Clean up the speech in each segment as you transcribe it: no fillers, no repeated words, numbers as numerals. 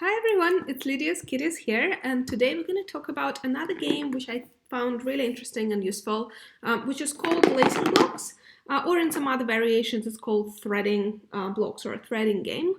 Hi everyone, it's Lidia's Kiddies here, and today we're going to talk about another game which I found really interesting and useful, which is called lacing blocks, or in some other variations it's called threading blocks or a threading game.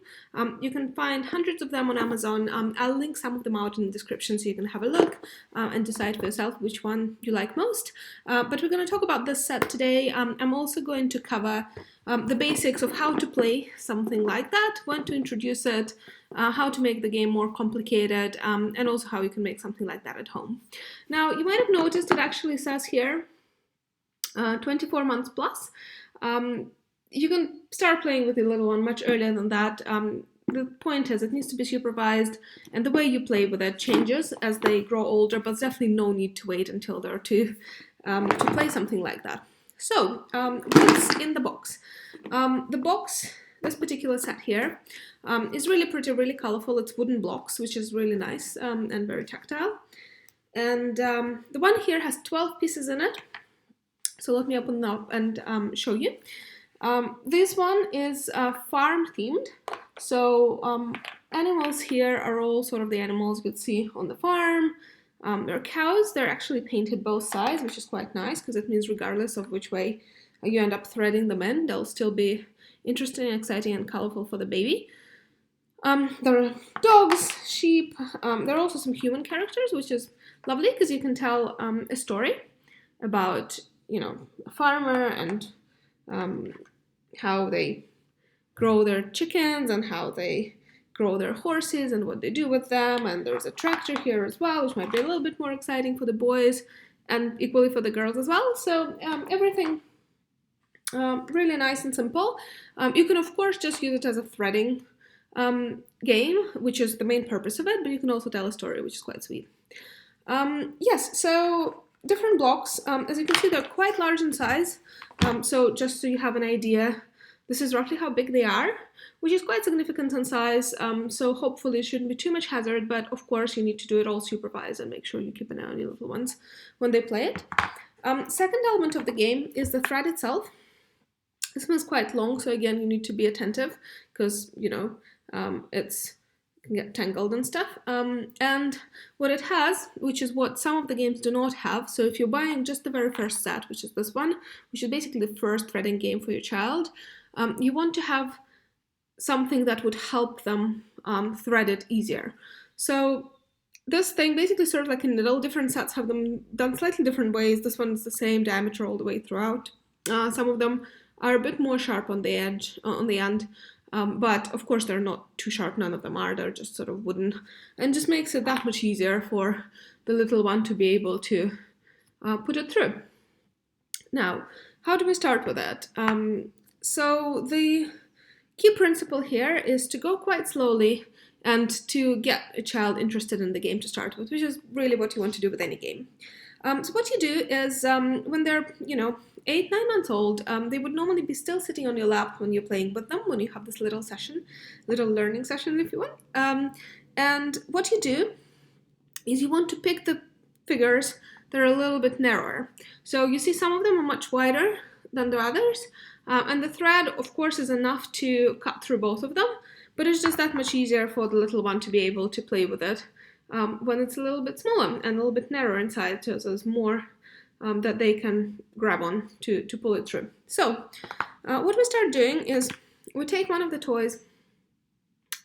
You can find hundreds of them on Amazon. I'll link some of them out in the description so you can have a look and decide for yourself which one you like most. But we're going to talk about this set today. I'm also going to cover the basics of how to play something like that, when to introduce it, how to make the game more complicated, and also how you can make something like that at home. Now, you might have noticed it actually says here 24 months plus. You can start playing with your little one much earlier than that. The point is it needs to be supervised, and the way you play with it changes as they grow older, but there's definitely no need to wait until they're two to play something like that. So, what's in the box? The box, this particular set here, is really pretty, really colorful. It's wooden blocks, which is really nice and very tactile. And the one here has 12 pieces in it. So let me open them up and show you. This one is farm themed. So animals here are all sort of the animals you'd see on the farm. There are cows. They're actually painted both sides, which is quite nice because it means regardless of which way you end up threading them in, they'll still be interesting, exciting, and colorful for the baby. There are dogs, sheep. There are also some human characters, which is lovely because you can tell a story about, a farmer and how they grow their chickens and how they grow their horses and what they do with them. And there's a tractor here as well, which might be a little bit more exciting for the boys and equally for the girls as well. So everything really nice and simple. You can, of course, just use it as a threading game, which is the main purpose of it, but you can also tell a story, which is quite sweet. Yes, so different blocks. As you can see, they're quite large in size. So just so you have an idea, this is roughly how big they are, which is quite significant in size. So hopefully it shouldn't be too much hazard, but of course you need to do it all supervised and make sure you keep an eye on your little ones when they play it. Second element of the game is the thread itself. This one's quite long, so again, you need to be attentive because, it's can get tangled and stuff. And what it has, which is what some of the games do not have, so if you're buying just the very first set, which is this one, which is basically the first threading game for your child, you want to have something that would help them thread it easier. So this thing basically serves like a needle. Different sets have them done slightly different ways. This one is the same diameter all the way throughout. Some of them are a bit more sharp on the edge, on the end, but of course they're not too sharp. None of them are. They're just sort of wooden, and just makes it that much easier for the little one to be able to put it through. Now, how do we start with it? So the key principle here is to go quite slowly and to get a child interested in the game to start with, which is really what you want to do with any game. So what you do is when they're, 8, 9 months old, they would normally be still sitting on your lap when you're playing with them, when you have this little session, little learning session, if you want. And what you do is you want to pick the figures that are a little bit narrower. So you see some of them are much wider than the others, and the thread, of course, is enough to cut through both of them, but it's just that much easier for the little one to be able to play with it when it's a little bit smaller and a little bit narrower inside, so there's more that they can grab on to pull it through. So what we start doing is we take one of the toys,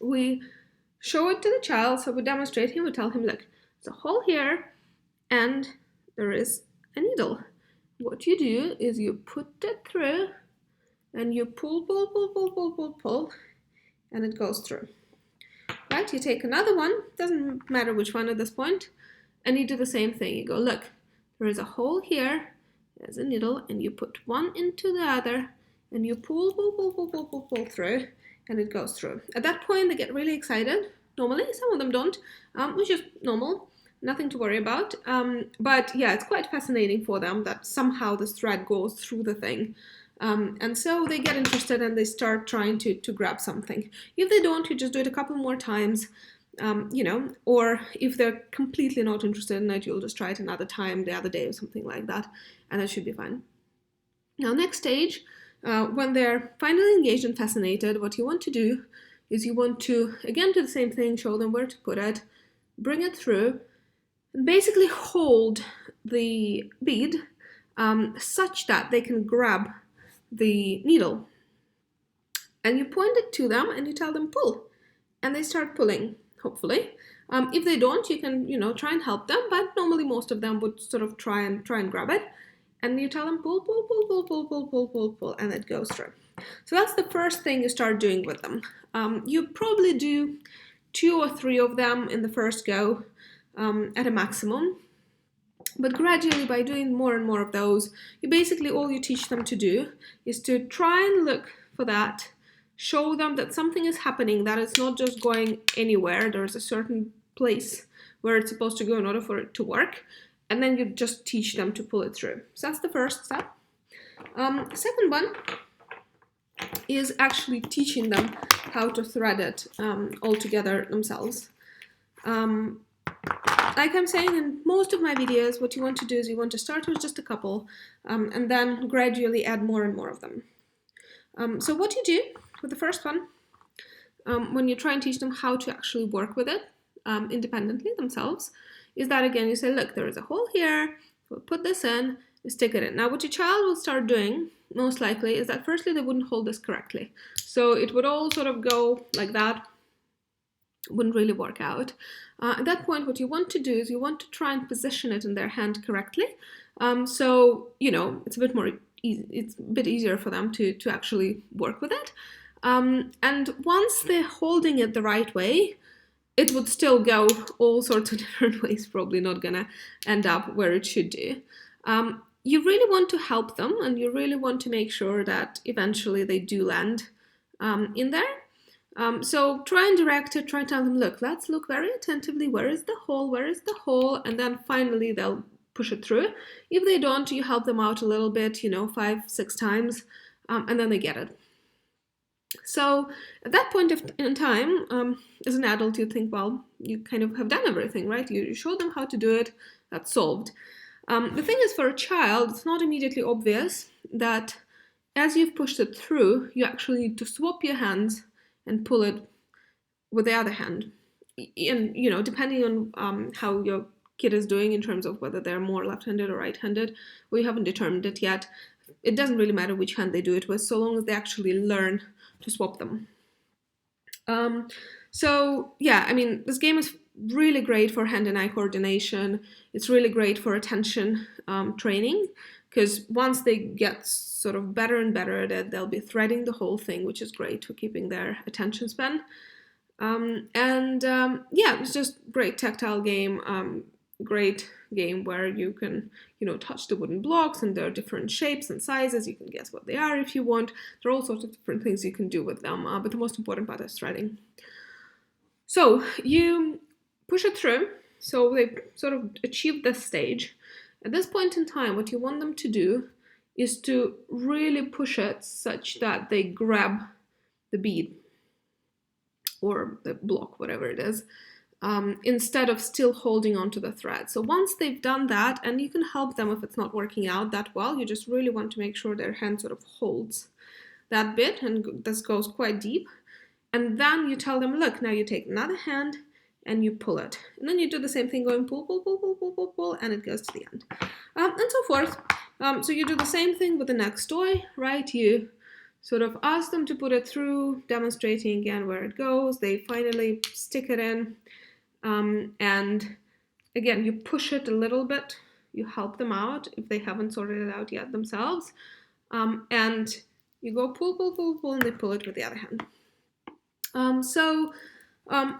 we show it to the child, so we demonstrate him, we tell him, look, there's a hole here and there is a needle. What you do is you put it through and you pull, pull, pull, pull, pull, pull, pull, and it goes through. Right, you take another one, doesn't matter which one at this point, and you do the same thing. You go, look, there is a hole here, there's a needle, and you put one into the other, and you pull, pull, pull, pull, pull, pull, pull through, and it goes through. At that point, they get really excited. Normally, some of them don't, which is normal, nothing to worry about. But yeah, it's quite fascinating for them that somehow this thread goes through the thing. And so they get interested and they start trying to grab something. If they don't, you just do it a couple more times, or if they're completely not interested in it, you'll just try it another time, the other day or something like that, and that should be fine. Now, next stage, when they're finally engaged and fascinated, what you want to do is you want to, again, do the same thing, show them where to put it, bring it through, and basically hold the bead such that they can grab the needle. And you point it to them and you tell them pull, and they start pulling, hopefully. If they don't, you can, try and help them, but normally most of them would sort of try and grab it. And you tell them pull, pull, pull, pull, pull, pull, pull, pull, pull, and it goes through. So that's the first thing you start doing with them. You probably do 2 or 3 of them in the first go at a maximum. But gradually, by doing more and more of those, all you teach them to do is to try and look for that, show them that something is happening, that it's not just going anywhere. There's a certain place where it's supposed to go in order for it to work. And then you just teach them to pull it through. So that's the first step. Second one is actually teaching them how to thread it all together themselves. Like I'm saying in most of my videos, what you want to do is you want to start with just a couple and then gradually add more and more of them. So what you do with the first one, when you try and teach them how to actually work with it independently themselves, is that, again, you say, look, there is a hole here, we'll put this in, stick it in. Now, what your child will start doing, most likely, is that firstly, they wouldn't hold this correctly. So it would all sort of go like that, wouldn't really work out. At that point, what you want to do is you want to try and position it in their hand correctly. So, it's a bit more it's a bit easier for them to actually work with it. And once they're holding it the right way, it would still go all sorts of different ways, probably not gonna end up where it should do. You really want to help them, and you really want to make sure that eventually they do land in there. So try and direct it, try and tell them, look, let's look very attentively, where is the hole, and then finally they'll push it through. If they don't, you help them out a little bit, 5, 6 times, and then they get it. So at that point in time, as an adult, you think, well, you kind of have done everything, right? You show them how to do it, that's solved. The thing is, for a child, it's not immediately obvious that as you've pushed it through, you actually need to swap your hands and pull it with the other hand. And, depending on how your kid is doing in terms of whether they're more left-handed or right-handed, we haven't determined it yet. It doesn't really matter which hand they do it with, so long as they actually learn to swap them. So yeah, this game is really great for hand and eye coordination. It's really great for attention training, because once they get sort of better and better at it, they'll be threading the whole thing, which is great for keeping their attention span. Yeah, it's just great tactile game, great game where you can, touch the wooden blocks, and there are different shapes and sizes. You can guess what they are if you want. There are all sorts of different things you can do with them, but the most important part is threading. So you push it through, so they sort of achieve this stage. At this point in time, what you want them to do is to really push it such that they grab the bead or the block, whatever it is, instead of still holding onto the thread. So once they've done that, and you can help them if it's not working out that well, you just really want to make sure their hand sort of holds that bit, and this goes quite deep. And then you tell them, look, now you take another hand and you pull it. And then you do the same thing, going pull, pull, pull, pull, pull, pull, pull, and it goes to the end. And so forth. So you do the same thing with the next toy, right? You sort of ask them to put it through, demonstrating again where it goes. They finally stick it in. And again, you push it a little bit. You help them out if they haven't sorted it out yet themselves. And you go pull, pull, pull, pull, and they pull it with the other hand.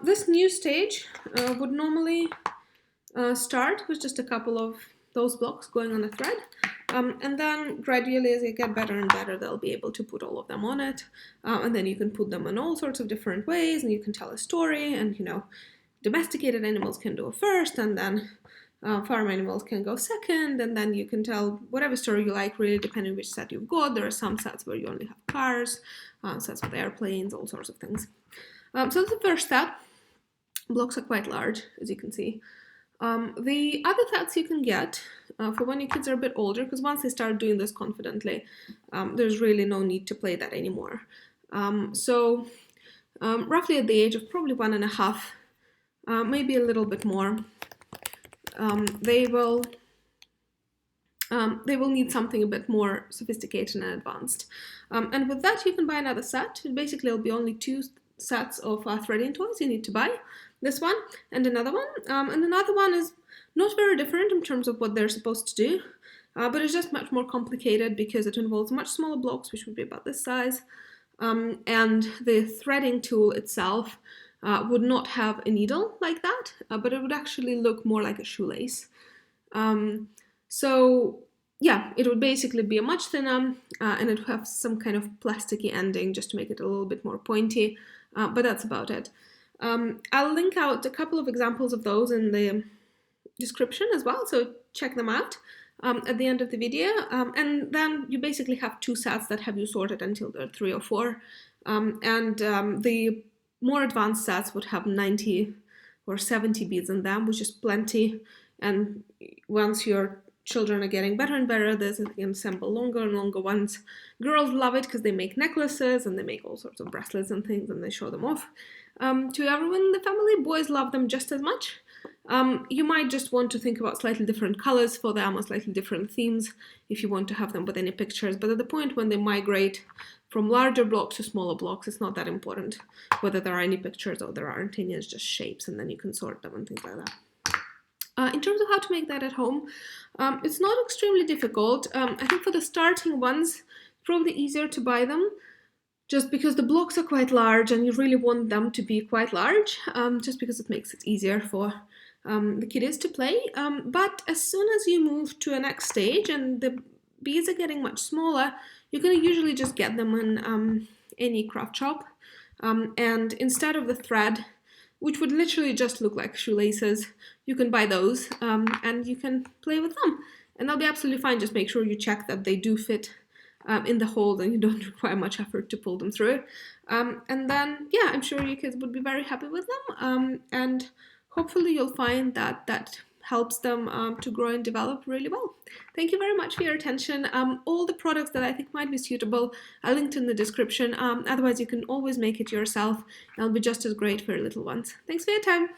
This new stage would normally start with just a couple of those blocks going on a thread. And then gradually, as you get better and better, they'll be able to put all of them on it. And then you can put them in all sorts of different ways, and you can tell a story, and, domesticated animals can do it first, and then farm animals can go second, and then you can tell whatever story you like, really, depending which set you've got. There are some sets where you only have cars, sets with airplanes, all sorts of things. So that's the first set. Blocks are quite large, as you can see. The other sets you can get for when your kids are a bit older, because once they start doing this confidently, there's really no need to play that anymore. roughly at the age of probably 1.5, maybe a little bit more. They will need something a bit more sophisticated and advanced. And with that, you can buy another set. Basically, it'll be only 2 sets of threading toys you need to buy. This one and another one. And another one is not very different in terms of what they're supposed to do, but it's just much more complicated because it involves much smaller blocks, which would be about this size. And the threading tool itself would not have a needle like that, but it would actually look more like a shoelace. So yeah, it would basically be a much thinner, and it would have some kind of plasticky ending just to make it a little bit more pointy, but that's about it. I'll link out a couple of examples of those in the description as well, so check them out at the end of the video. And then you basically have 2 sets that have you sorted until there are 3 or 4. The more advanced sets would have 90 or 70 beads in them, which is plenty. And once your children are getting better and better, they can assemble longer and longer ones. Girls love it because they make necklaces and they make all sorts of bracelets and things, and they show them off to everyone in the family. Boys love them just as much. You might just want to think about slightly different colors for them or slightly different themes if you want to have them with any pictures. But at the point when they migrate from larger blocks to smaller blocks, it's not that important whether there are any pictures or there aren't any. It's just shapes, and then you can sort them and things like that. In terms of how to make that at home, it's not extremely difficult. I think for the starting ones, it's probably easier to buy them just because the blocks are quite large and you really want them to be quite large, just because it makes it easier for the kiddies to play. But as soon as you move to a next stage and the beads are getting much smaller, you can usually just get them in any craft shop. And instead of the thread, which would literally just look like shoelaces, you can buy those and you can play with them. And they'll be absolutely fine. Just make sure you check that they do fit in the hole and you don't require much effort to pull them through. And then, yeah, I'm sure your kids would be very happy with them. And hopefully you'll find that that helps them to grow and develop really well. Thank you very much for your attention. All the products that I think might be suitable are linked in the description. Otherwise, you can always make it yourself. It'll be just as great for your little ones. Thanks for your time.